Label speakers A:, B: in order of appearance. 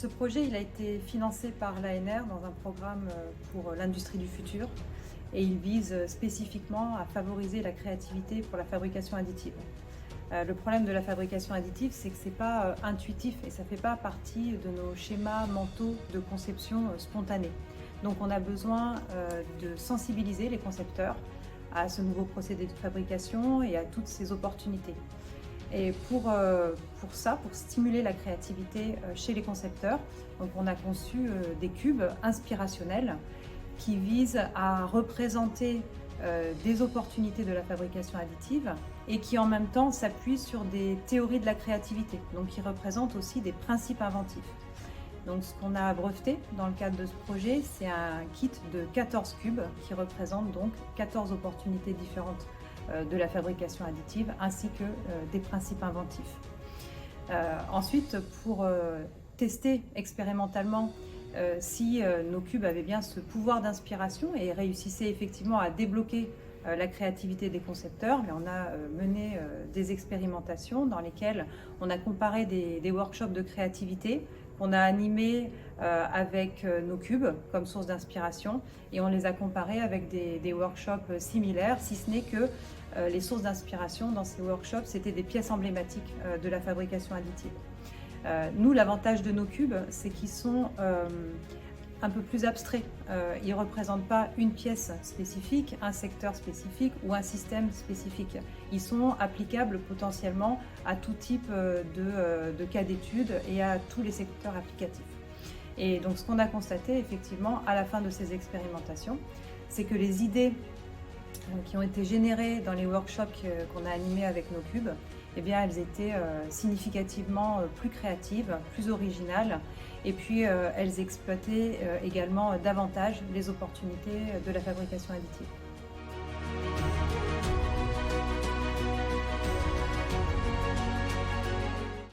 A: ce projet il a été financé par l'ANR dans un programme pour l'industrie du futur et il vise spécifiquement à favoriser la créativité pour la fabrication additive. Le problème de la fabrication additive, c'est que ce n'est pas intuitif et ça ne fait pas partie de nos schémas mentaux de conception spontanée. Donc on a besoin de sensibiliser les concepteurs à ce nouveau procédé de fabrication et à toutes ces opportunités. Et pour ça, pour stimuler la créativité chez les concepteurs, donc on a conçu des cubes inspirationnels qui visent à représenter des opportunités de la fabrication additive et qui en même temps s'appuient sur des théories de la créativité, donc qui représentent aussi des principes inventifs. Donc ce qu'on a breveté dans le cadre de ce projet, c'est un kit de 14 cubes qui représentent donc 14 opportunités différentes de la fabrication additive ainsi que des principes inventifs. Ensuite, pour tester expérimentalement si nos cubes avaient bien ce pouvoir d'inspiration et réussissaient effectivement à débloquer la créativité des concepteurs, mais on a mené des expérimentations dans lesquelles on a comparé des workshops de créativité qu'on a animés avec nos cubes comme source d'inspiration et on les a comparés avec des workshops similaires, si ce n'est que les sources d'inspiration dans ces workshops, c'était des pièces emblématiques de la fabrication additive. Nous, l'avantage de nos cubes, c'est qu'ils sont un peu plus abstraits. Ils ne représentent pas une pièce spécifique, un secteur spécifique ou un système spécifique. Ils sont applicables potentiellement à tout type de cas d'études et à tous les secteurs applicatifs. Et donc ce qu'on a constaté effectivement à la fin de ces expérimentations, c'est que les idées qui ont été générées dans les workshops qu'on a animés avec nos cubes, eh bien, elles étaient significativement plus créatives, plus originales, et puis elles exploitaient également davantage les opportunités de la fabrication additive.